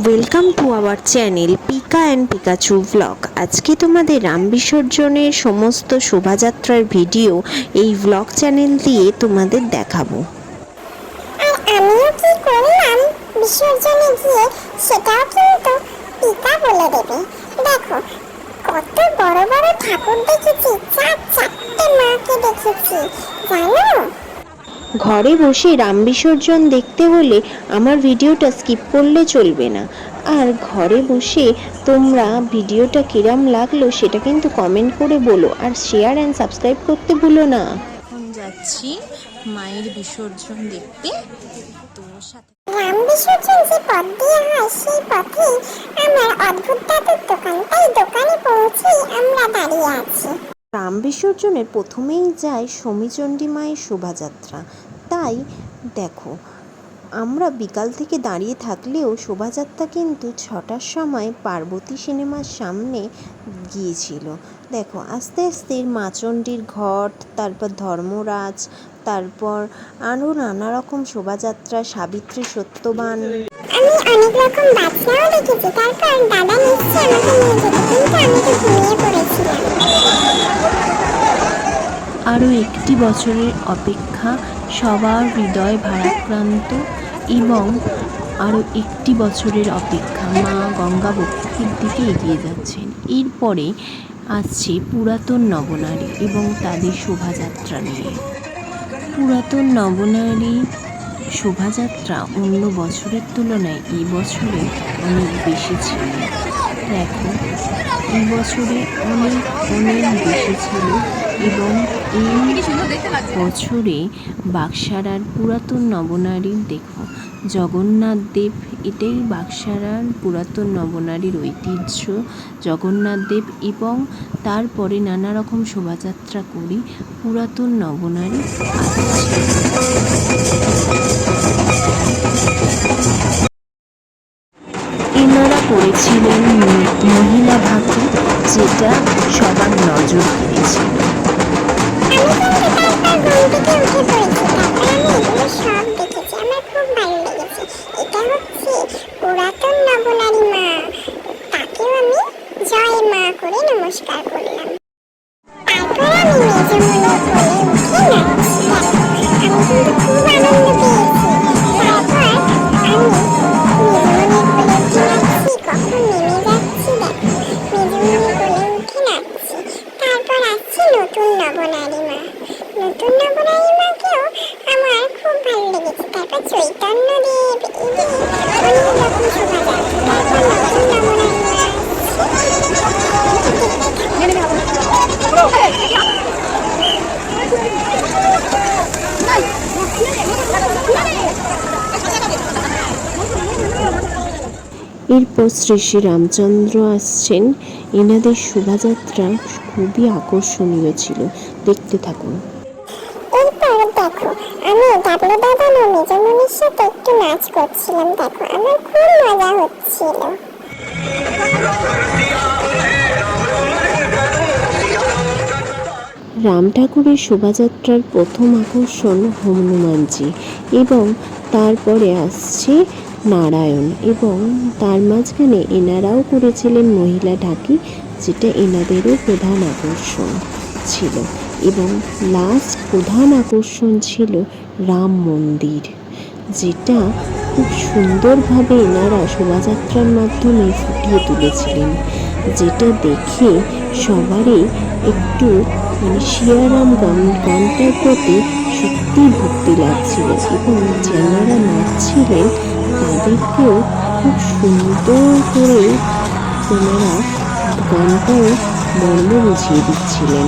Welcome to our channel Pika and Pikachu blog. আজকে তোমাদের রাম বিসর্জনের সমস্ত শোভাযাত্রার ভিডিও এই ব্লগ চ্যানেল দিয়ে তোমাদের দেখাবো। আর আমিও কি করলাম বিসর্জনে গিয়ে সেটাও কিন্তু পিকা বলে দেবে। দেখো কত বড় বড় ঠাকুর দেখেছি, চারটে মাকে দেখেছি জানো। ঘরে বসে রাম বিসর্জন দেখতে হলে আমার ভিডিওটা স্কিপ করলে চলবে না। আর ঘরে বসে তোমরা ভিডিওটা কিরম লাগলো সেটা কিন্তু কমেন্ট করে বলো, আর শেয়ার অ্যান্ড সাবস্ক্রাইব করতে ভুলো না। এখন যাচ্ছি মায়ের বিসর্জন দেখতে। তো সাথে রাম বিসর্জন যে পথ দিয়ে হয় সেই পথে আমার অদ্ভুত দাদুর দোকান, তাই দোকানে পৌঁছেই আমরা দাঁড়িয়ে আছি। রাম বিসর্জনের প্রথমেই যায় সমীচণ্ডী মায়ের শোভাযাত্রা। তাই দেখো আমরা বিকাল থেকে দাঁড়িয়ে থাকলেও শোভাযাত্রা কিন্তু 6টার সময় পার্বতী সিনেমার সামনে গিয়েছিল। দেখো আস্তে আস্তে মাচণ্ডীর ঘট, তারপর ধর্মরাজ, তারপর আরও নানা রকম শোভাযাত্রা, সাবিত্রী সত্যবান। আমি অনেক রকম বাচ্চাও দেখেছি। তারপর দাদা নিচ্ছে আমাকে নিয়ে যেতে, কিন্তু আমি তো ঘুমিয়ে পড়েছিলাম। আরও একটি বছরের অপেক্ষা, সবার হৃদয় ভারাক্রান্ত, এবং আরও একটি বছরের অপেক্ষা। মা গঙ্গা বক্ষের দিকে এগিয়ে যাচ্ছেন। এরপরে আসছে পুরাতন নবনারী এবং তাদের শোভাযাত্রা নিয়ে। পুরাতন নবনারী শোভাযাত্রা অন্য বছরের তুলনায় এই বছরে অনেক বেশি ছিল। দেখো এই বছরে অনেক বেশি ছিল। এবং এই বছরে বাগসারার পুরাতন নবনারীর দেখো জগন্নাথ দেব, এটাই বাগসারার পুরাতন নবনারীর ঐতিহ্য। জগন্নাথ দেব এবং তারপরে নানা রকম শোভাযাত্রা করি পুরাতন নবনারী আসছে। এনারা করেছিলেন মহিলা ভাগ্য, যেটা সবার নজর কেড়েছিল। পুরাতন নবনারী মা, তাকেও আমি জয় মা করে নমস্কার করলাম। তারপর আমি মেজমণির কোলে উঠে নাচছি। আমি কিন্তু খুব আনন্দ পেয়েছি। তারপর আমি মেজমণির কোলে উঠে নাচছি, কখন নেমে যাচ্ছি দেখো। মেজমণির কোলে উঠে নাচছি। তারপর আসছে নতুন নবনারী মা। নতুন নবনারী মাকেও আমার খুব ভালো লেগেছে। তারপর চৈতন্য দেব, অনেক রকম শোভাযাত্রা। তারপর নতুন নবনারী মা এরপর শ্রী শ্রী রামচন্দ্র আসছেন। এনাদের শোভাযাত্রা খুবই আকর্ষণীয় ছিল, দেখতে থাকুন। এরপর দেখো আমি ডাবলু দাদা ও মেজমণির সাথে একটু নাচ করছিলাম। দেখো আমার খুব মজা হচ্ছিল। রাম ঠাকুরের শোভাযাত্রার প্রথম আকর্ষণ হনুমানজি, এবং তারপরে আসছে নারায়ণ, এবং তার মাঝখানে এনারাও করেছিলেন মহিলা ঢাকি, যেটা এনাদেরও প্রধান আকর্ষণ ছিল। এবং লাস্ট প্রধান আকর্ষণ ছিল রাম মন্দির, যেটা খুব সুন্দরভাবে এনারা শোভাযাত্রার মাধ্যমে ফুটিয়ে তুলেছিলেন, যেটা দেখে সবারই একটু শিয়ারাম গানটার প্রতি সত্যি ভক্তি লাগছিল। এবং যারা নাচছিলেন তাদেরকেও খুব সুন্দর করে ওনারা গানটাও মর্ম বুঝিয়ে দিচ্ছিলেন।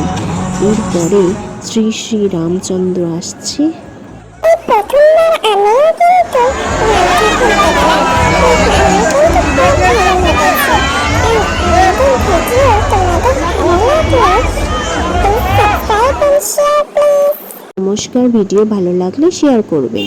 এরপরে শ্রী শ্রী রামচন্দ্র আসছে। প্রথমবার আমিও কিন্তু নমস্কার, ভিডিও ভালো লাগলে শেয়ার করবেন।